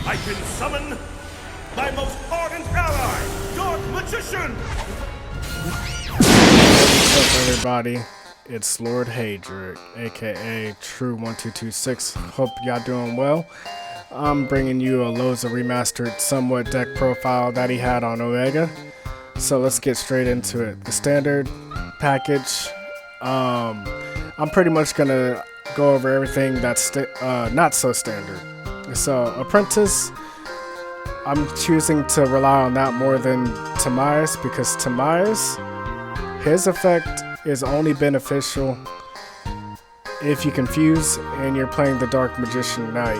I can summon my most ardent ally, Dark Magician! What's up, everybody? It's Lord Hadric, aka True1226. Hope y'all doing well. I'm bringing you a Loza Remastered somewhat deck profile that he had on Omega. So let's get straight into it. The standard package. I'm pretty much gonna go over everything that's not so standard. So Apprentice, I'm choosing to rely on that more than Tamias because Tamias, his effect is only beneficial if you confuse and you're playing the Dark Magician Knight.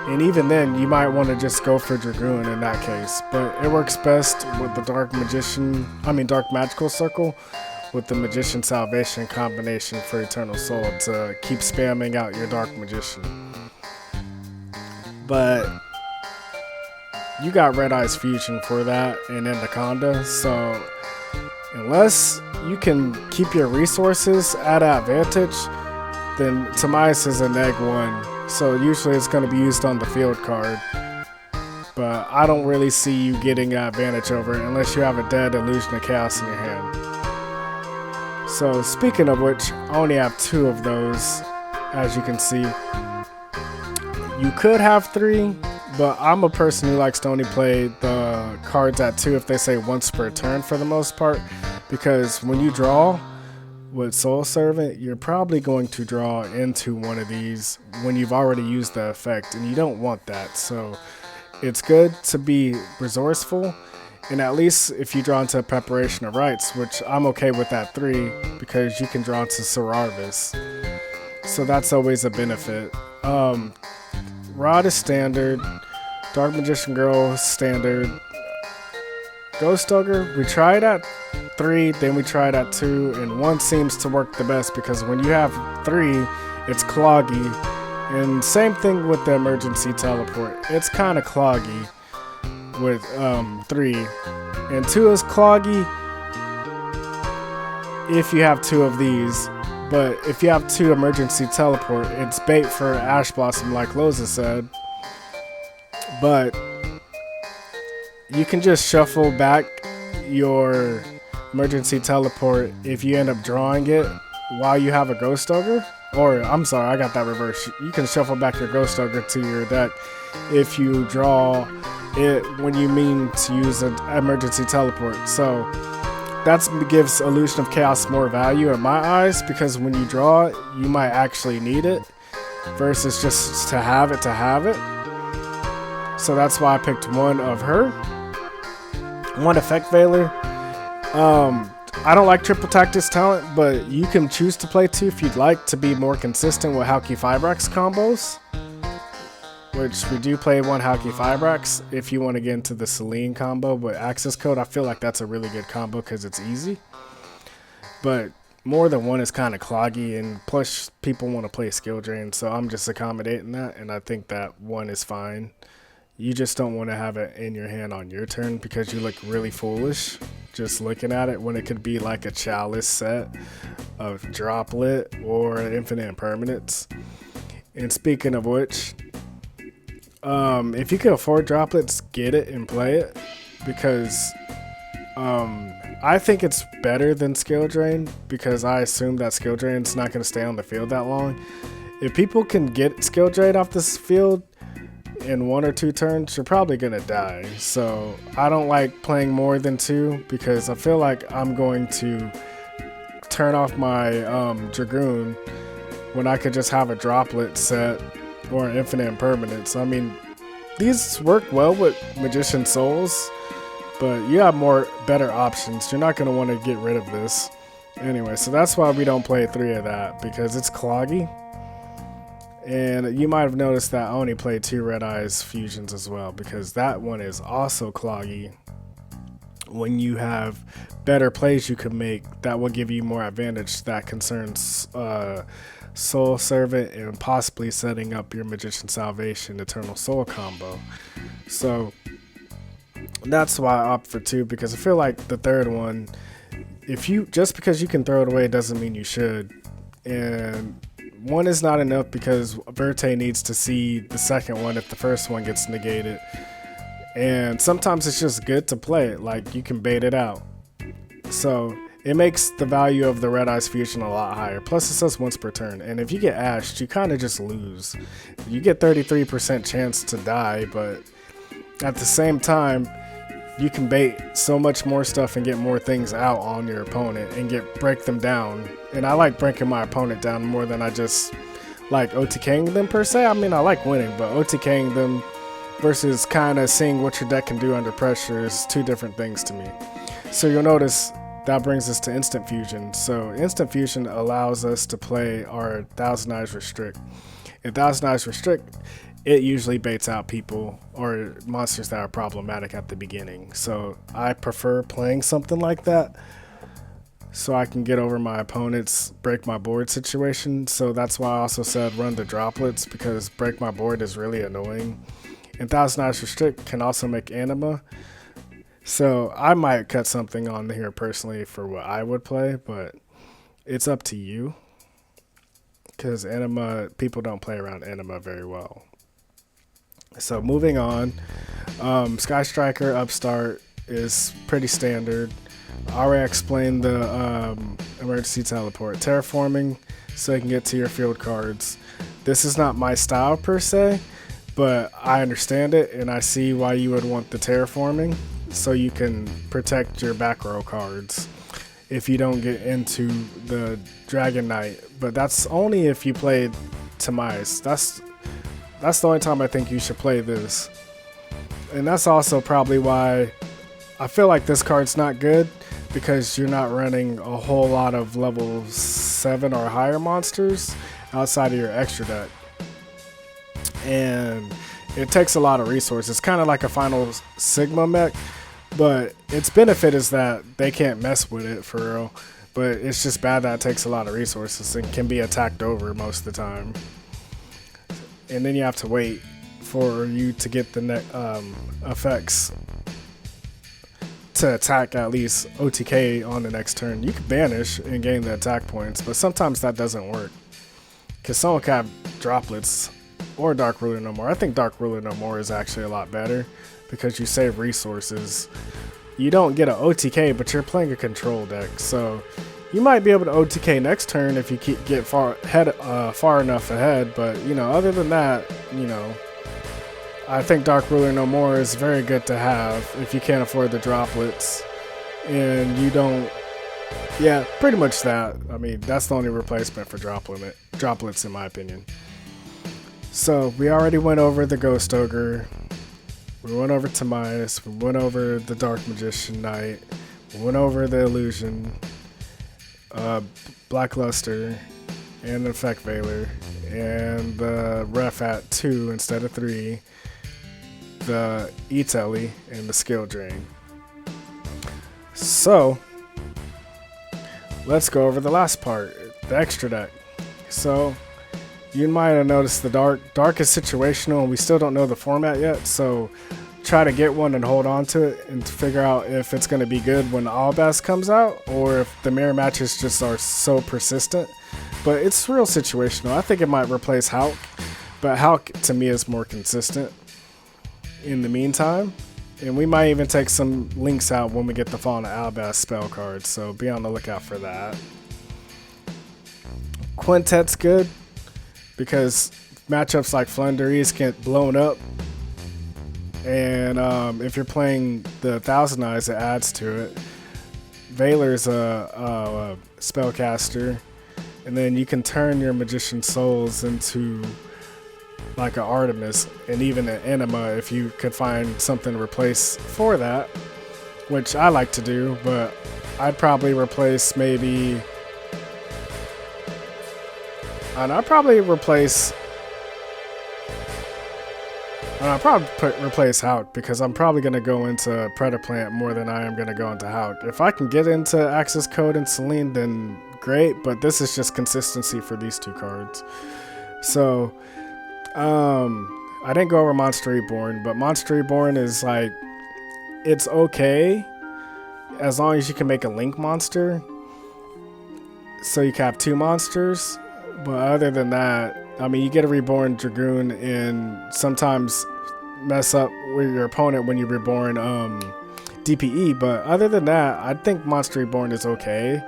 And even then, you might want to just go for Dragoon in that case. But it works best with the Dark Magical Circle with the Magician Salvation combination for Eternal Soul to keep spamming out your Dark Magician. But you got Red Eyes Fusion for that and Anaconda, so unless you can keep your resources at advantage, then Tamias is a neg 1. So usually it's going to be used on the field card. But I don't really see you getting advantage over it unless you have a dead Illusion of Chaos in your hand. So speaking of which, I only have 2 of those, as you can see. You could have 3, but I'm a person who likes to only play the cards at 2 if they say once per turn for the most part. Because when you draw with Soul Servant, you're probably going to draw into one of these when you've already used the effect, and you don't want that. So it's good to be resourceful, and at least if you draw into Preparation of Rites, which I'm okay with at 3 because you can draw into Serarvis. So that's always a benefit. Rod is standard, Dark Magician Girl is standard, Ghost Ogre, we tried at 3, then we tried at 2, and 1 seems to work the best because when you have 3, it's cloggy. And same thing with the Emergency Teleport. It's kind of cloggy with 3. And 2 is cloggy if you have 2 of these. But if you have 2 Emergency Teleport, it's bait for Ash Blossom like Loza said. But you can just shuffle back your Emergency Teleport if you end up drawing it while you have a Ghost Ogre. Or, I'm sorry, I got that reversed. You can shuffle back your Ghost Ogre to your deck if you draw it when you mean to use an Emergency Teleport. So that gives Illusion of Chaos more value in my eyes because when you draw it, you might actually need it versus just to have it to have it. So that's why I picked 1 of her. 1 Effect Veiler. I don't like Triple Tactics Talent, but you can choose to play 2 if you'd like to be more consistent with Halki Fibrax combos. Which we do play 1 Halki Fibrax if you want to get into the Selene combo with Access Code. I feel like that's a really good combo because it's easy. But more than 1 is kind of cloggy, and plus people want to play Skill Drain, so I'm just accommodating that, and I think that 1 is fine. You just don't want to have it in your hand on your turn because you look really foolish just looking at it when it could be like a Chalice set of Droplet or Infinite Impermanence. And speaking of which, if you can afford Droplets, get it and play it because I think it's better than Skill Drain because I assume that Skill Drain's not going to stay on the field that long. If people can get Skill Drain off this field in 1 or 2 turns, you're probably gonna die. So I don't like playing more than 2 because I feel like I'm going to turn off my Dragoon when I could just have a Droplet set or an Infinite Impermanence. I mean, these work well with Magician Souls, but you have better options. You're not gonna want to get rid of this anyway. So that's why we don't play 3 of that because it's cloggy. And you might have noticed that I only played 2 Red Eyes Fusions as well because that one is also cloggy. When you have better plays you can make, that will give you more advantage that concerns Soul Servant and possibly setting up your Magician Salvation Eternal Soul combo. So that's why I opt for 2 because I feel like the 3rd one, if you just because you can throw it away doesn't mean you should. And one is not enough because Verte needs to see the second one if the first one gets negated. And sometimes it's just good to play it, like you can bait it out. So it makes the value of the Red Eyes Fusion a lot higher. Plus it says once per turn. And if you get ashed, you kind of just lose. You get 33% chance to die, but at the same time, you can bait so much more stuff and get more things out on your opponent and break them down. And I like breaking my opponent down more than I just like OTKing them per se. I mean, I like winning, but OTKing them versus kind of seeing what your deck can do under pressure is two different things to me. So you'll notice that brings us to Instant Fusion. So Instant Fusion allows us to play our Thousand Eyes Restrict. In Thousand Eyes Restrict, it usually baits out people or monsters that are problematic at the beginning. So I prefer playing something like that so I can get over my opponent's break my board situation. So that's why I also said run the droplets, because break my board is really annoying. And Thousand Eyes Restrict can also make anima. So I might cut something on here personally for what I would play, but it's up to you. Because anima, people don't play around anima very well. So moving on, Sky Striker Upstart is pretty standard. I already explained the emergency teleport. Terraforming, so you can get to your field cards. This is not my style per se, but I understand it and I see why you would want the terraforming, so you can protect your back row cards if you don't get into the Dragon Knight. But that's only if you play Tamias. That's the only time I think you should play this. And that's also probably why I feel like this card's not good, because you're not running a whole lot of level 7 or higher monsters outside of your extra deck. And it takes a lot of resources. It's kind of like a Final Sigma mech, but its benefit is that they can't mess with it for real. But it's just bad that it takes a lot of resources and can be attacked over most of the time. And then you have to wait for you to get the effects to attack at least OTK on the next turn. You can banish and gain the attack points, but sometimes that doesn't work. Because someone can have droplets or Dark Ruler No More. I think Dark Ruler No More is actually a lot better because you save resources. You don't get an OTK, but you're playing a control deck, so you might be able to OTK next turn if you get far enough ahead. But you know, other than that, you know, I think Dark Ruler No More is very good to have if you can't afford the droplets and you don't. Yeah, pretty much that. I mean, that's the only replacement for droplets in my opinion. So we already went over the Ghost Ogre, we went over Tamias, we went over the Dark Magician Knight, we went over the Illusion, Blackluster, and the Effect Veiler, and the ref at 2 instead of 3, the E-Telly, and the Skill Drain. So let's go over the last part, the extra deck. So you might have noticed the dark is situational and we still don't know the format yet, so try to get one and hold on to it and figure out if it's going to be good when Albaz comes out or if the mirror matches just are so persistent. But it's real situational. I think it might replace Hulk, but Hulk to me is more consistent in the meantime. And we might even take some links out when we get the Fallen Albaz spell cards, so be on the lookout for that. Quintet's good because matchups like Flunderies get blown up, and if you're playing the Thousand Eyes, it adds to it. Veiler's a spellcaster, and then you can turn your Magician Souls into like an Artemis and even an Enema if you could find something to replace for that, which I like to do, but I'd probably replace maybe. And I'll probably replace Hulk because I'm probably going to go into Predaplant more than I am going to go into Hulk. If I can get into Access Code and Selene, then great, but this is just consistency for these two cards. So, I didn't go over Monster Reborn, but Monster Reborn is like, it's okay as long as you can make a Link monster. So you can have 2 monsters. But other than that, I mean, you get a Reborn Dragoon and sometimes mess up with your opponent when you reborn DPE. But other than that, I think Monster Reborn is okay.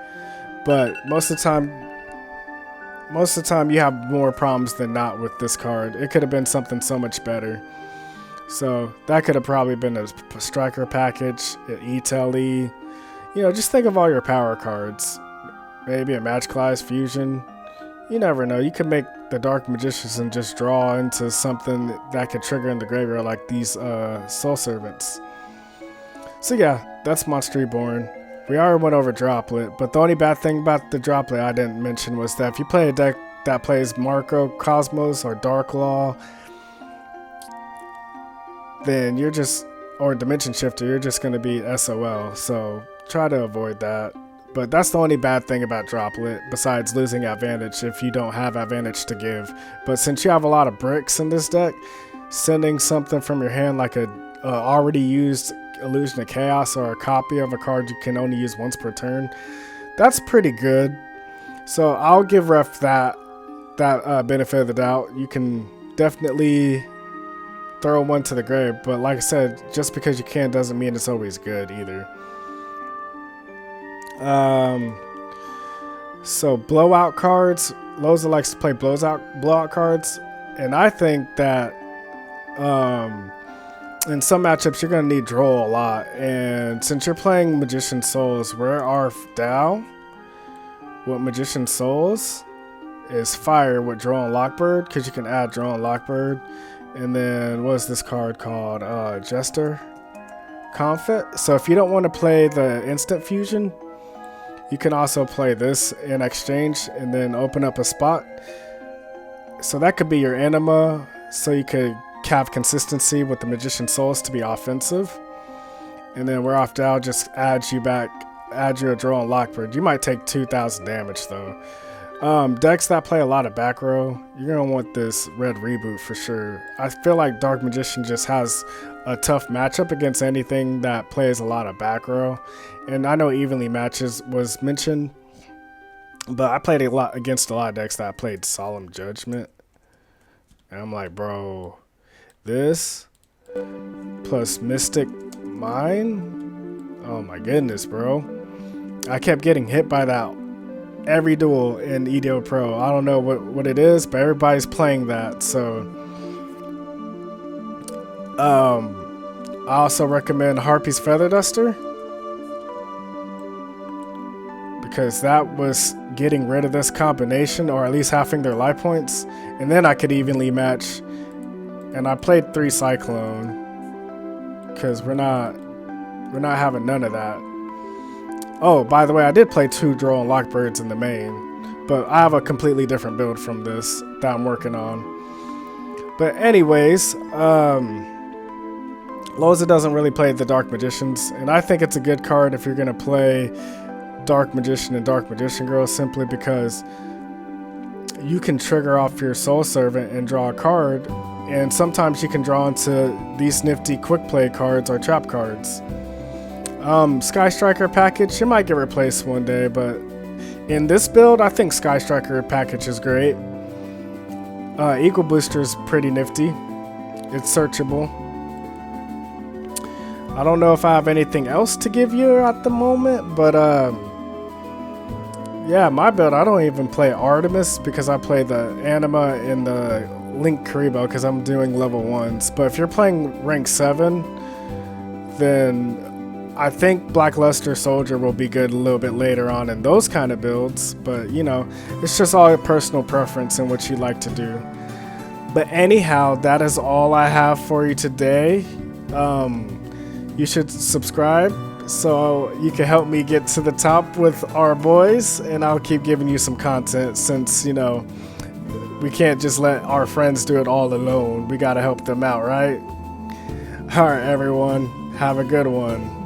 But most of the time you have more problems than not with this card. It could have been something so much better. So that could have probably been a striker package, an E-Tele. You know, just think of all your power cards. Maybe a Match Class Fusion. You never know. You could make the Dark Magicians and just draw into something that could trigger in the graveyard like these Soul Servants. So yeah, that's Monster Reborn. We already went over Droplet, but the only bad thing about the Droplet I didn't mention was that if you play a deck that plays Marco, Cosmos, or Dark Law, then you're just, or Dimension Shifter, you're just going to be SOL. So try to avoid that. But that's the only bad thing about Droplet, besides losing advantage if you don't have advantage to give. But since you have a lot of bricks in this deck, sending something from your hand like a already used Illusion of Chaos or a copy of a card you can only use once per turn, that's pretty good. So I'll give Ref that benefit of the doubt. You can definitely throw one to the grave, but like I said, just because you can doesn't mean it's always good either. So Blowout Cards, Loza likes to play blowout cards, and I think that in some matchups you're going to need draw a lot, and since you're playing Magician Souls, where are Dow with Magician Souls is fire with Draw and Lockbird, because you can add Draw and Lockbird. And then what's this card called? Jester Confit. So if you don't want to play the instant fusion, you can also play this in exchange and then open up a spot. So that could be your anima, so you could have consistency with the Magician Souls to be offensive. And then we're off Dow, just add you a Draw and Lockbird. You might take 2,000 damage though. Decks that play a lot of back row, you're going to want this red reboot for sure. I feel like Dark Magician just has a tough matchup against anything that plays a lot of back row. And I know Evenly Matches was mentioned, but I played against a lot of decks that played Solemn Judgment. And I'm like, bro, this plus Mystic Mine? Oh my goodness, bro. I kept getting hit by that every duel in EDO Pro. I don't know what it is, but everybody's playing that. So I also recommend Harpy's Feather Duster, because that was getting rid of this combination, or at least halving their life points, and then I could evenly match. And I played 3 Cyclone because we're not having none of that. Oh, by the way, I did play 2 Draw and Lockbirds in the main, but I have a completely different build from this that I'm working on. But anyways, Loza doesn't really play the Dark Magicians, and I think it's a good card if you're going to play Dark Magician and Dark Magician Girl, simply because you can trigger off your Soul Servant and draw a card, and sometimes you can draw into these nifty quick play cards or trap cards. Sky Striker package, it might get replaced one day, but in this build, I think Sky Striker package is great. Eagle Booster is pretty nifty. It's searchable. I don't know if I have anything else to give you at the moment, but yeah, my build, I don't even play Artemis because I play the Anima and the Link Karibo because I'm doing level 1s. But if you're playing rank 7, then I think Blackluster Soldier will be good a little bit later on in those kind of builds, but you know, it's just all a personal preference and what you like to do. But anyhow, that is all I have for you today. You should subscribe so you can help me get to the top with our boys, and I'll keep giving you some content, since, you know, we can't just let our friends do it all alone. We gotta help them out, right? Alright everyone, have a good one.